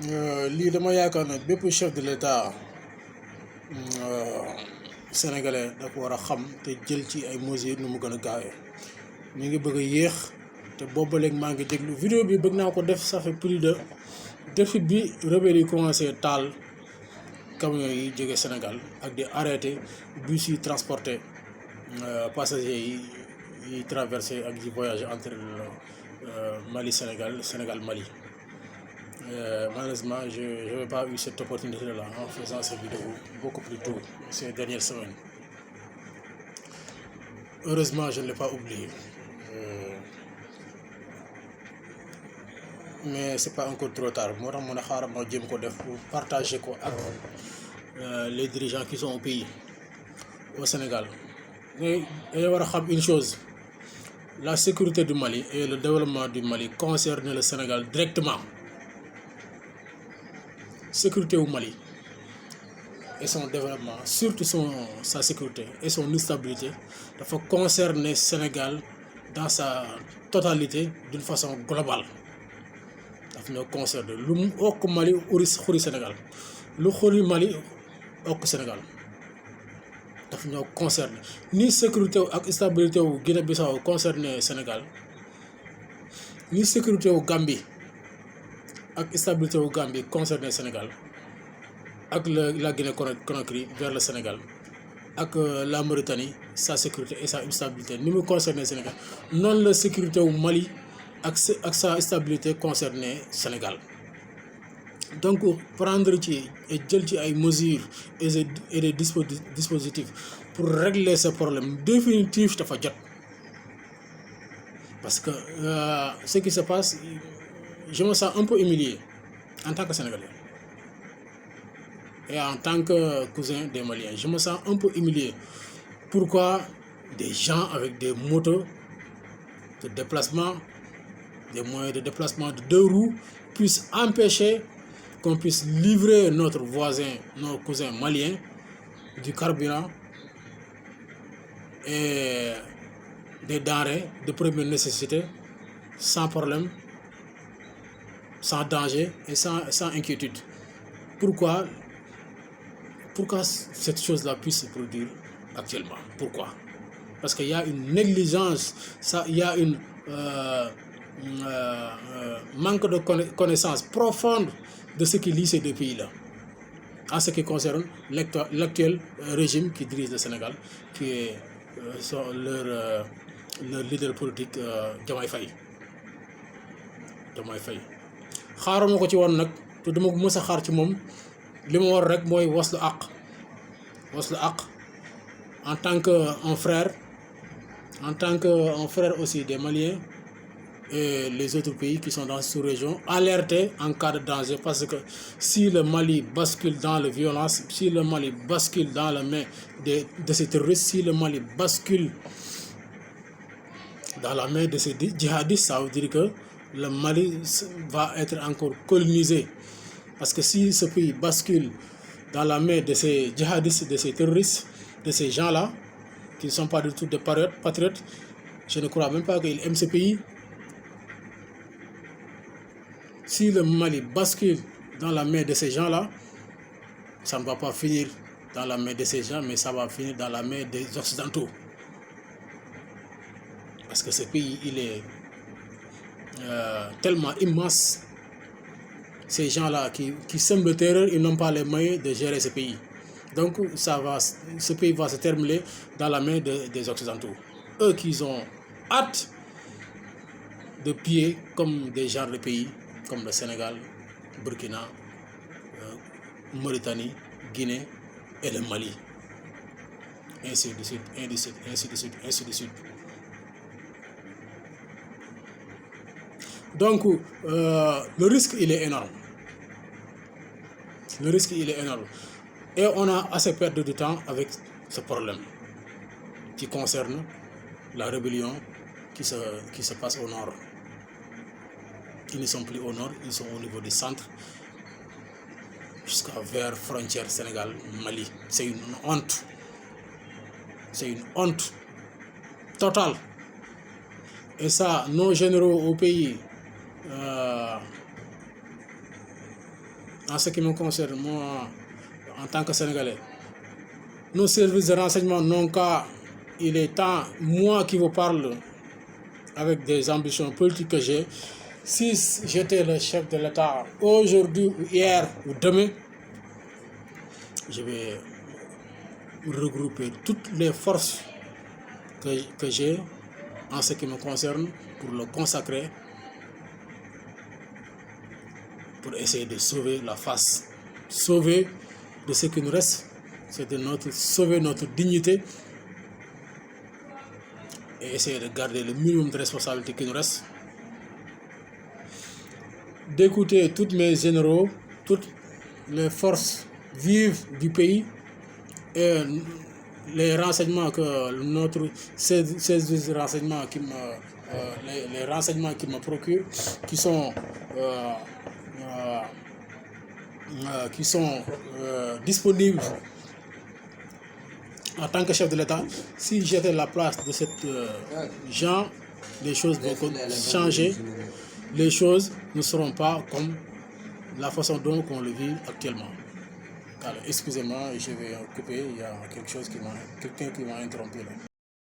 lii dama yaakaar ne bépp chef de l'État sénégalais dafa war a xam te jël ci ay mesures nu mu gën a gaawee mi ngi bëgg a yéex te boobu léegi maa ngi déglu vidéo bi bëgg naa ko def ça fait plus de depuis bi rebelle yi commencé taal camions yi jóge Sénégal ak di arrêté bus yi transporté passagers yi traversé ak di voyager entre Mali Sénégal Sénégal Mali. Malheureusement, je n'avais pas eu cette opportunité-là en faisant cette vidéo beaucoup plus tôt ces dernières semaines. Heureusement, je ne l'ai pas oublié. Mais c'est pas encore trop tard. Moi, je vais partager avec les dirigeants qui sont au pays, au Sénégal. Mais il y a une chose. La sécurité du Mali et le développement du Mali concernent le Sénégal directement. Sécurité au Mali et son développement, surtout sa sécurité et son stabilité, il faut concerner le Sénégal dans sa totalité d'une façon globale. Il faut concerner le Mali ou le Sénégal. Le Mali ou le Sénégal. Il faut concerner. Ni sécurité et stabilité au Guinée-Bissau concerner le Sénégal, ni sécurité au Gambie. Avec stabilité au Gambie concernant le Sénégal, avec la Guinée-Conakry vers le Sénégal, avec la Mauritanie, sa sécurité et sa stabilité. Nous concernant le Sénégal, non la sécurité au Mali, avec sa stabilité concernant le Sénégal. Donc, prendre des mesures et des dispositifs pour régler ce problème définitif, parce que ce qui se passe, je me sens un peu humilié en tant que Sénégalais et en tant que cousin des Maliens. Je me sens un peu humilié. Pourquoi des gens avec des motos de déplacement, des moyens de déplacement de 2 roues puissent empêcher qu'on puisse livrer notre voisin, nos cousins maliens, du carburant et des denrées de première nécessité sans problème, sans danger et sans inquiétude. Pourquoi cette chose-là puisse se produire actuellement? Pourquoi? Parce qu'il y a une négligence, il y a une manque de connaissance profonde de ce qui lie ces deux pays-là. En ce qui concerne l'actuel régime qui dirige le Sénégal, qui est leur leader politique, Diomaye Faye. xaaruma ko ci woon nag te dama ko mës a xaar ci moom li ma war rek mooy waslu àq en tant qu'un frère aussi des Maliens et les autres pays qui sont dans cette sous-région, alerter en cas de danger, parce que si le Mali bascule dans la violence, si le Mali bascule dans la main de ces terroristes, si le Mali bascule dans la main de ces djihadistes, ça veut dire que le Mali va être encore colonisé. Parce que si ce pays bascule dans la main de ces djihadistes, de ces terroristes, de ces gens-là, qui ne sont pas du tout des patriotes, je ne crois même pas qu'ils aiment ce pays. Si le Mali bascule dans la main de ces gens-là, ça ne va pas finir dans la main de ces gens, mais ça va finir dans la main des Occidentaux. Parce que ce pays, il est tellement immense. Ces gens-là qui sèment le terreur, ils n'ont pas les moyens de gérer ce pays. Donc ce pays va se terminer dans la main des Occidentaux. Eux qui ont hâte de piller comme des genres de pays, comme le Sénégal, Burkina, Mauritanie, Guinée et le Mali. Ainsi de suite, ainsi de suite. Donc, le risque, il est énorme. Et on a assez perdu de temps avec ce problème qui concerne la rébellion qui se passe au nord. Ils ne sont plus au nord, ils sont au niveau du centre, jusqu'à vers frontière Sénégal-Mali. C'est une honte. C'est une honte totale. Et ça, nos généraux au pays en ce qui me concerne, moi, en tant que Sénégalais, nos services de renseignement n'ont qu'à, il est temps, moi qui vous parle avec des ambitions politiques que j'ai, si j'étais le chef de l'État aujourd'hui ou hier ou demain, je vais regrouper toutes les forces que j'ai en ce qui me concerne pour le consacrer, pour essayer de sauver la face, sauver de ce qui nous reste, c'est de sauver notre dignité et essayer de garder le minimum de responsabilité qui nous reste, d'écouter tous mes généraux, toutes les forces vives du pays et les renseignements que notre service de renseignement les renseignements qui me procurent, qui sont disponibles en tant que chef de l'État. Si j'étais à la place de ces gens, les choses vont changer. Les choses ne seront pas comme la façon dont on le vit actuellement. Alors, excusez-moi, je vais couper, il y a quelqu'un qui m'a interrompu là.